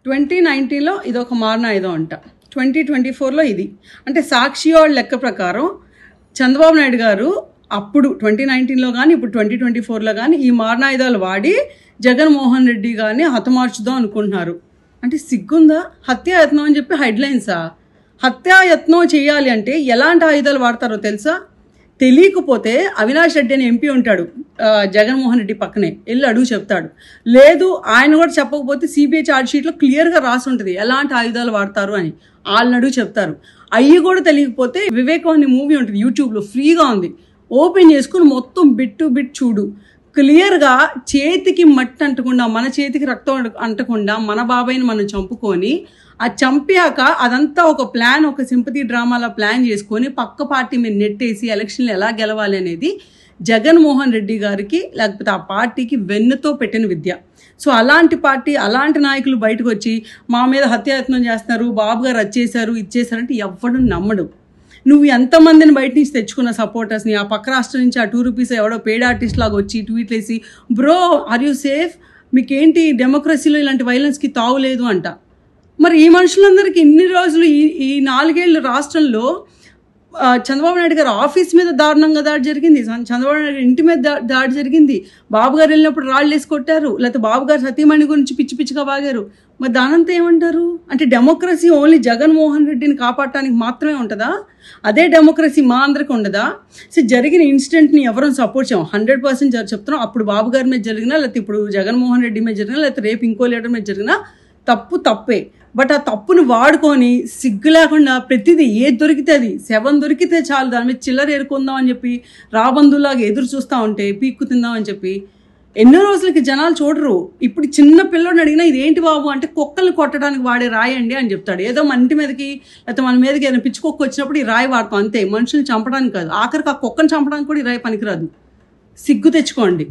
2019లో ఇదొక మారణాయుధం అంట. 2024లో ఇది. అంటే సాక్షి వాళ్ళ లెక్క ప్రకారం చంద్రబాబు నాయుడు గారు అప్పుడు 2019లో కానీ ఇప్పుడు 2024లో కానీ ఈ మారణాయుధాలు వాడి జగన్మోహన్ రెడ్డి గారిని హతమార్చుదాం అనుకుంటున్నారు. అంటే సిగ్గుందా? హత్యాయత్నం అని చెప్పి హెడ్లైన్సా? హత్యాయత్నం చేయాలి అంటే ఎలాంటి ఆయుధాలు వాడతారో తెలుసా? తెలియకపోతే అవినాష్ రెడ్డి అని ఎంపీ ఉంటాడు జగన్మోహన్ రెడ్డి పక్కనే, వెళ్ళి అడుగు చెప్తాడు. లేదు ఆయన కూడా చెప్పకపోతే సిబిఐ ఛార్జ్ షీట్లో క్లియర్గా రాసి ఉంటుంది ఎలాంటి ఆయుధాలు వాడతారు అని. వాళ్ళని అడుగు చెప్తారు. అవి కూడా తెలియకపోతే వివేకం అనే మూవీ ఉంటుంది యూట్యూబ్లో, ఫ్రీగా ఉంది, ఓపెన్ చేసుకుని మొత్తం బిట్ టు బిట్ చూడు. క్లియర్గా చేతికి మట్టి అంటకుండా, మన చేతికి రక్తం అంటకుండా మన బాబాయిని మనం చంపుకొని, ఆ చంపాక అదంతా ఒక ప్లాన్, ఒక సింపతి డ్రామాలా ప్లాన్ చేసుకొని పక్క పార్టీ మీద నెట్టేసి ఎలక్షన్లు ఎలా గెలవాలి అనేది జగన్మోహన్ రెడ్డి గారికి లేకపోతే ఆ పార్టీకి వెన్నుతో పెట్టిన విద్య. సో అలాంటి పార్టీ, అలాంటి నాయకులు బయటకు వచ్చి మా మీద హత్యాయత్నం చేస్తున్నారు, బాబు గారు వచ్చేసారు ఇచ్చేసారంటే ఎవ్వడు నమ్మడు. నువ్వు ఎంతమందిని బయట నుంచి తెచ్చుకున్న సపోర్టర్స్ని, ఆ పక్క రాష్ట్రం నుంచి ఆ ₹2 ఎవడో పెయిడ్ ఆర్టిస్ట్ లాగా వచ్చి ట్వీట్లు వేసి బ్రో ఆర్ యూ సేఫ్, మీకేంటి డెమోక్రసీలో ఇలాంటి వైలెన్స్కి తావులేదు అంట. మరి ఈ మనుషులందరికీ ఇన్ని రోజులు ఈ 4 ఏళ్ళు రాష్ట్రంలో చంద్రబాబు నాయుడు గారు ఆఫీస్ మీద దారుణంగా దాడి జరిగింది, చంద్రబాబు నాయుడు ఇంటి మీద దాడి జరిగింది, బాబు గారు వెళ్ళినప్పుడు రాళ్ళు వేసి కొట్టారు, లేకపోతే బాబు గారు సతీమణి గురించి పిచ్చి పిచ్చిగా బాగారు. మరి దానంతా ఏమంటారు? అంటే డెమోక్రసీ ఓన్లీ జగన్మోహన్ రెడ్డిని కాపాడటానికి మాత్రమే ఉంటుందా? అదే డెమోక్రసీ మా అందరికీ ఉండదా? సో జరిగిన ఇన్సిడెంట్ని ఎవరూ సపోర్ట్ చేయం, 100% చెప్తున్నాం. అప్పుడు బాబు గారి మీద జరిగినా, లేకపోతే ఇప్పుడు జగన్మోహన్ రెడ్డి మీద జరిగినా, లేకపోతే రేపు ఇంకో లీడర్ మీద జరిగినా తప్పే. బట్ ఆ తప్పును వాడుకొని సిగ్గు లేకుండా ప్రతిదీ ఏది దొరికితే అది, శవం దొరికితే చాలు దాని మీద చిల్లర ఏరుకుందాం అని చెప్పి రాబందులాగా ఎదురు చూస్తూ ఉంటే పీక్కు తిందాం అని చెప్పి ఎన్నో రోజులకి జనాలు చూడరు. ఇప్పుడు చిన్న పిల్లోడిని అడిగినా ఇదేంటి బాబు అంటే కుక్కల్ని కొట్టడానికి వాడే రాయండి అని చెప్తాడు. ఏదో మన ఇంటి మీదకి లేకపోతే మన మీదకి ఏదైనా పిచ్చి కుక్క వచ్చినప్పుడు ఈ రాయి వాడతాం అంతే, మనుషుల్ని చంపడానికి కాదు. ఆఖరికి ఆ కుక్కను చంపడానికి కూడా ఈ రాయి పనికిరాదు. సిగ్గు తెచ్చుకోండి.